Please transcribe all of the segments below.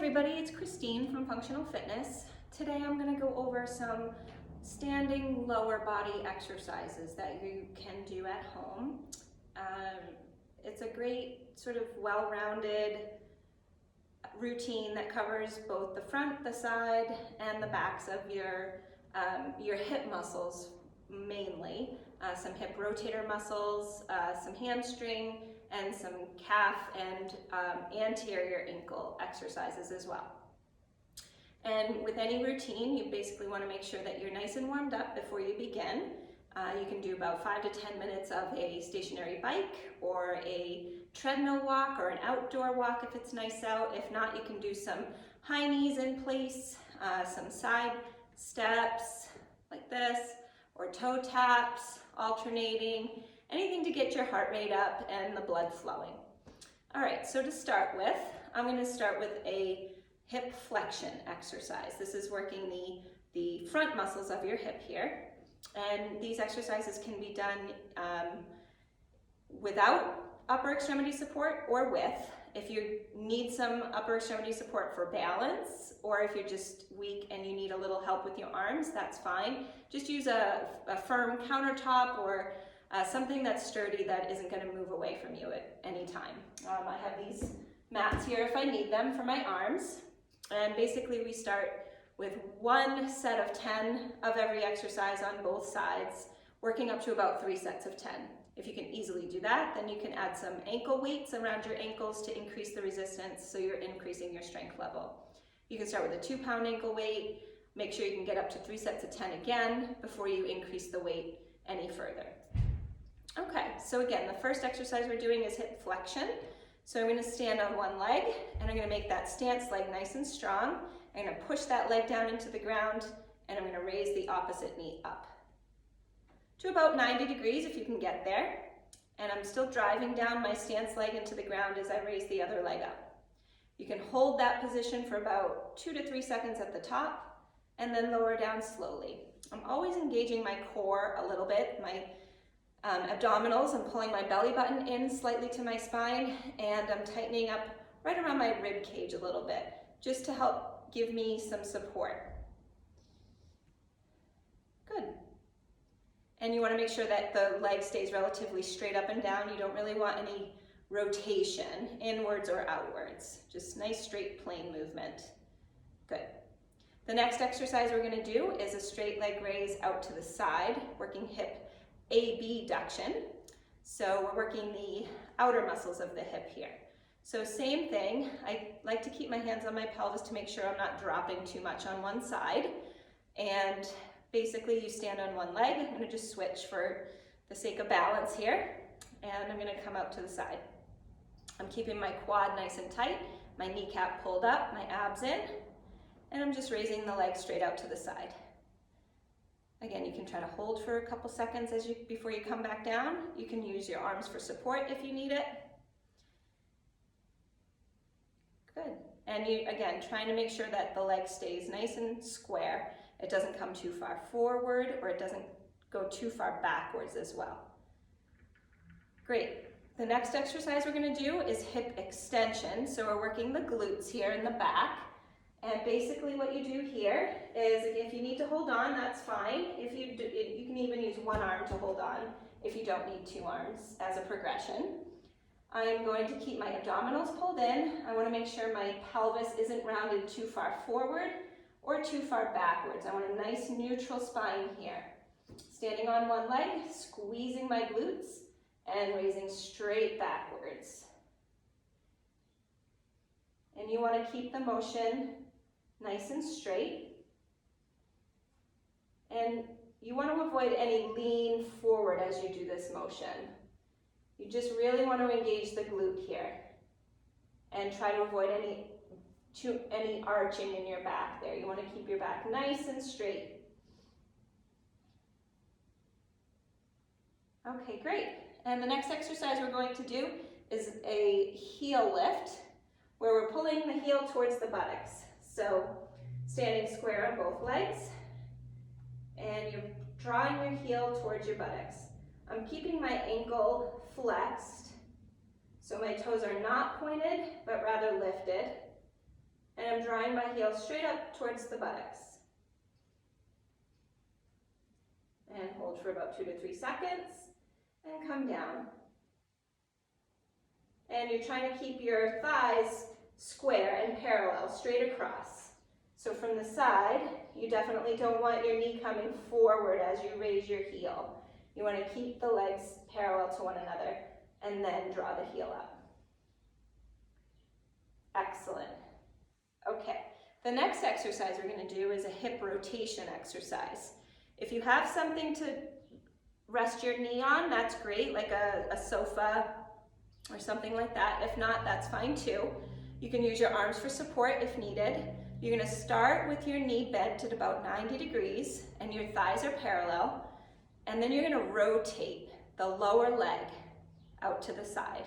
everybody, it's Christine from Functional Fitness. Today I'm going to go over some standing lower body exercises that you can do at home. It's a great sort of well-rounded routine that covers both the front, the side, and the backs of your hip muscles mainly. Some hip rotator muscles, some hamstring, and some calf and anterior ankle exercises as well. And with any routine, you basically want to make sure that you're nice and warmed up before you begin. You can do about 5 to 10 minutes of a stationary bike or a treadmill walk or an outdoor walk if it's nice out. If not, you can do some high knees in place, some side steps like this, or toe taps, alternating, anything to get your heart rate up and the blood flowing. All right, so to start with, I'm going to start with a hip flexion exercise. This is working the front muscles of your hip here. And these exercises can be done without upper extremity support or with. If you need some upper extremity support for balance, or if you're just weak and you need a little help with your arms, that's fine. Just use a firm countertop or something that's sturdy that isn't going to move away from you at any time. I have these mats here if I need them for my arms. And basically we start with one set of 10 of every exercise on both sides, working up to about 3 sets of 10. If you can easily do that, then you can add some ankle weights around your ankles to increase the resistance, so you're increasing your strength level. You can start with a 2-pound ankle weight, make sure you can get up to 3 sets of 10 again before you increase the weight any further. Okay, so again, the first exercise we're doing is hip flexion. So I'm going to stand on one leg, and I'm going to make that stance leg nice and strong. I'm going to push that leg down into the ground, and I'm going to raise the opposite knee up to about 90 degrees if you can get there. And I'm still driving down my stance leg into the ground as I raise the other leg up. You can hold that position for about 2 to 3 seconds at the top, and then lower down slowly. I'm always engaging my core a little bit, my abdominals. I'm pulling my belly button in slightly to my spine, and I'm tightening up right around my rib cage a little bit, just to help give me some support. Good. And you want to make sure that the leg stays relatively straight up and down. You don't really want any rotation, inwards or outwards. Just nice, straight, plain movement. Good. The next exercise we're going to do is a straight leg raise out to the side, working hip abduction. So we're working the outer muscles of the hip here. So same thing, I like to keep my hands on my pelvis to make sure I'm not dropping too much on one side. And basically you stand on one leg. I'm going to just switch for the sake of balance here. And I'm going to come out to the side. I'm keeping my quad nice and tight, my kneecap pulled up, my abs in, and I'm just raising the leg straight out to the side. Again, you can try to hold for a couple seconds before you come back down. You can use your arms for support if you need it. Good. And you, again, trying to make sure that the leg stays nice and square. It doesn't come too far forward, or it doesn't go too far backwards as well. Great. The next exercise we're going to do is hip extension. So we're working the glutes here in the back. And basically what you do here is, if you need to hold on, that's fine. If you do, you can even use one arm to hold on if you don't need 2 arms as a progression. I'm going to keep my abdominals pulled in. I want to make sure my pelvis isn't rounded too far forward or too far backwards. I want a nice neutral spine here. Standing on one leg, squeezing my glutes and raising straight backwards. And you want to keep the motion nice and straight. And you want to avoid any lean forward as you do this motion. You just really want to engage the glute here and try to avoid any arching in your back there. You want to keep your back nice and straight. Okay, great. And the next exercise we're going to do is a heel lift, where we're pulling the heel towards the buttocks. So standing square on both legs, and you're drawing your heel towards your buttocks. I'm keeping my ankle flexed, so my toes are not pointed, but rather lifted. and I'm drawing my heels straight up towards the buttocks. And hold for about 2 to 3 seconds, and come down. And you're trying to keep your thighs square and parallel, straight across. So from the side, you definitely don't want your knee coming forward as you raise your heel. You want to keep the legs parallel to one another, and then draw the heel up. Excellent. Okay, the next exercise we're going to do is a hip rotation exercise. If you have something to rest your knee on, that's great, like a sofa or something like that. If not, that's fine too. You can use your arms for support if needed. You're going to start with your knee bent at about 90 degrees and your thighs are parallel, and then you're going to rotate the lower leg out to the side.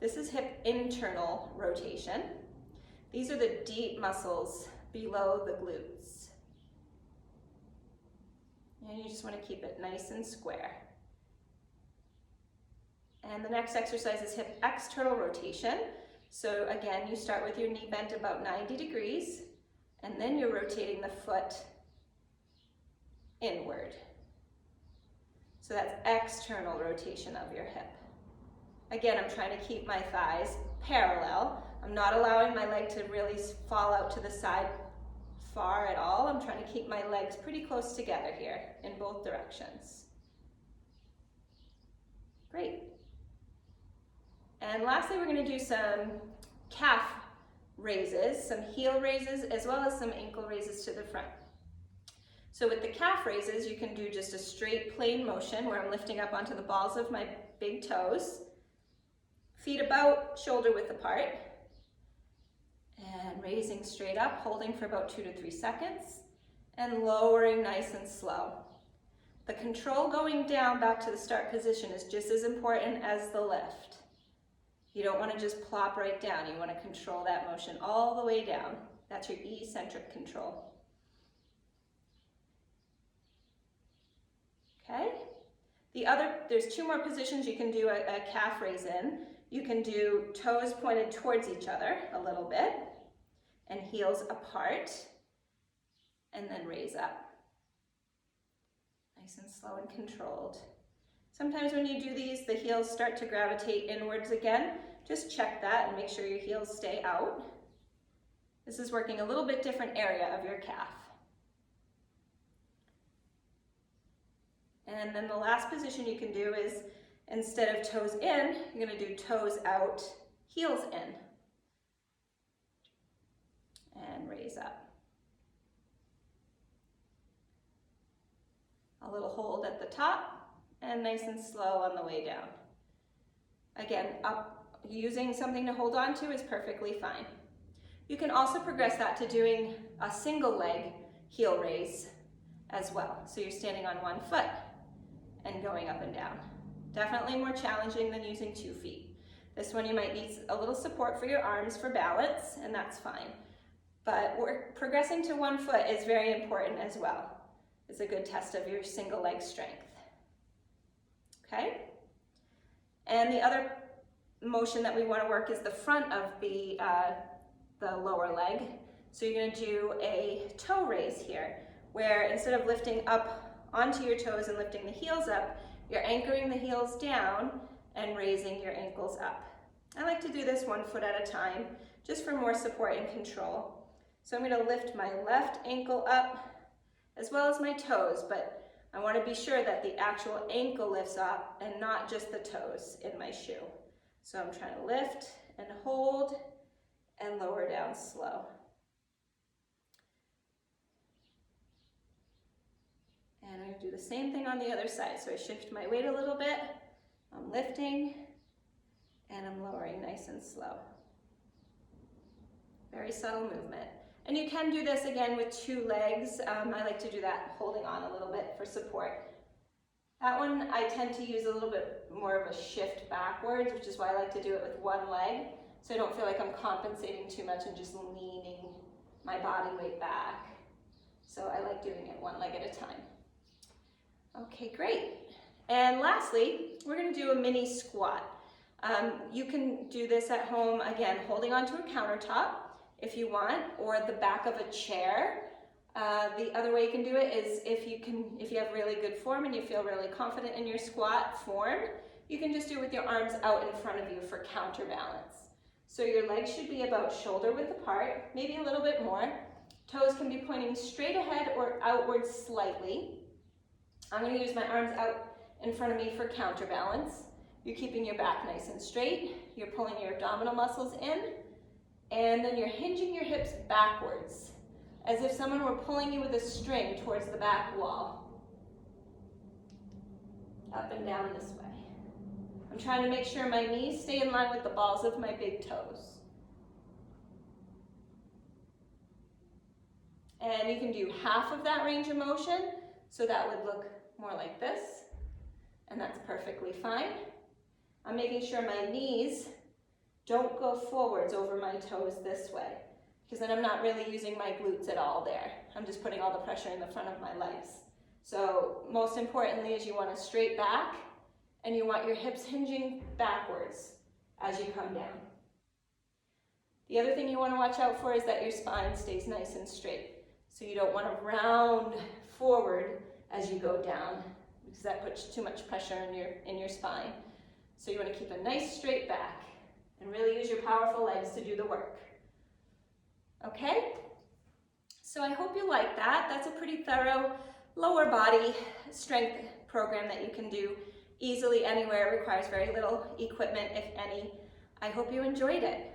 This is hip internal rotation. These are the deep muscles below the glutes. And you just want to keep it nice and square. And the next exercise is hip external rotation. So again, you start with your knee bent about 90 degrees, and then you're rotating the foot inward. So that's external rotation of your hip. Again, I'm trying to keep my thighs parallel. I'm not allowing my leg to really fall out to the side far at all. I'm trying to keep my legs pretty close together here in both directions. Great. And lastly, we're going to do some calf raises, some heel raises, as well as some ankle raises to the front. So with the calf raises, you can do just a straight plain motion where I'm lifting up onto the balls of my big toes, feet about shoulder width apart, and raising straight up, holding for about 2 to 3 seconds, and lowering nice and slow. The control going down back to the start position is just as important as the lift. You don't want to just plop right down. You want to control that motion all the way down. That's your eccentric control. Okay? There's 2 more positions you can do a calf raise in. You can do toes pointed towards each other a little bit, and heels apart, and then raise up. Nice and slow and controlled. Sometimes when you do these, the heels start to gravitate inwards again. Just check that and make sure your heels stay out. This is working a little bit different area of your calf. And then the last position you can do is, instead of toes in, you're going to do toes out, heels in. And raise up. A little hold at the top, and nice and slow on the way down. Again, using something to hold on to is perfectly fine. You can also progress that to doing a single leg heel raise as well. So you're standing on one foot and going up and down. Definitely more challenging than using 2 feet. This one you might need a little support for your arms for balance, and that's fine. But progressing to 1 foot is very important as well. It's a good test of your single leg strength. Okay? And the other motion that we want to work is the front of the lower leg. So you're going to do a toe raise here, where instead of lifting up onto your toes and lifting the heels up, you're anchoring the heels down and raising your ankles up. I like to do this 1 foot at a time, just for more support and control. So I'm going to lift my left ankle up as well as my toes, but I want to be sure that the actual ankle lifts up and not just the toes in my shoe. So I'm trying to lift and hold and lower down slow. And I'm going to do the same thing on the other side. So I shift my weight a little bit, I'm lifting, and I'm lowering nice and slow. Very subtle movement. And you can do this again with 2 legs. I like to do that holding on a little bit for support. That one I tend to use a little bit more of a shift backwards, which is why I like to do it with 1 leg, so I don't feel like I'm compensating too much and just leaning my body weight back. So I like doing it 1 leg at a time. Okay, great. And lastly, we're going to do a mini squat. You can do this at home, again, holding onto a countertop. if you want, or the back of a chair. The other way you can do it is if you have really good form and you feel really confident in your squat form, you can just do it with your arms out in front of you for counterbalance. So your legs should be about shoulder width apart, maybe a little bit more. Toes can be pointing straight ahead or outwards slightly. I'm going to use my arms out in front of me for counterbalance. You're keeping your back nice and straight. You're pulling your abdominal muscles in, and then you're hinging your hips backwards, as if someone were pulling you with a string towards the back wall. Up and down this way. I'm trying to make sure my knees stay in line with the balls of my big toes. And you can do half of that range of motion, so that would look more like this, and that's perfectly fine. I'm making sure my knees don't go forwards over my toes this way, because then I'm not really using my glutes at all there. I'm just putting all the pressure in the front of my legs. So most importantly is you want a straight back, and you want your hips hinging backwards as you come down. The other thing you want to watch out for is that your spine stays nice and straight. So you don't want to round forward as you go down, because that puts too much pressure in your spine. So you want to keep a nice straight back and really use your powerful legs to do the work. Okay? So I hope you like that. That's a pretty thorough lower body strength program that you can do easily anywhere. It requires very little equipment, if any. I hope you enjoyed it.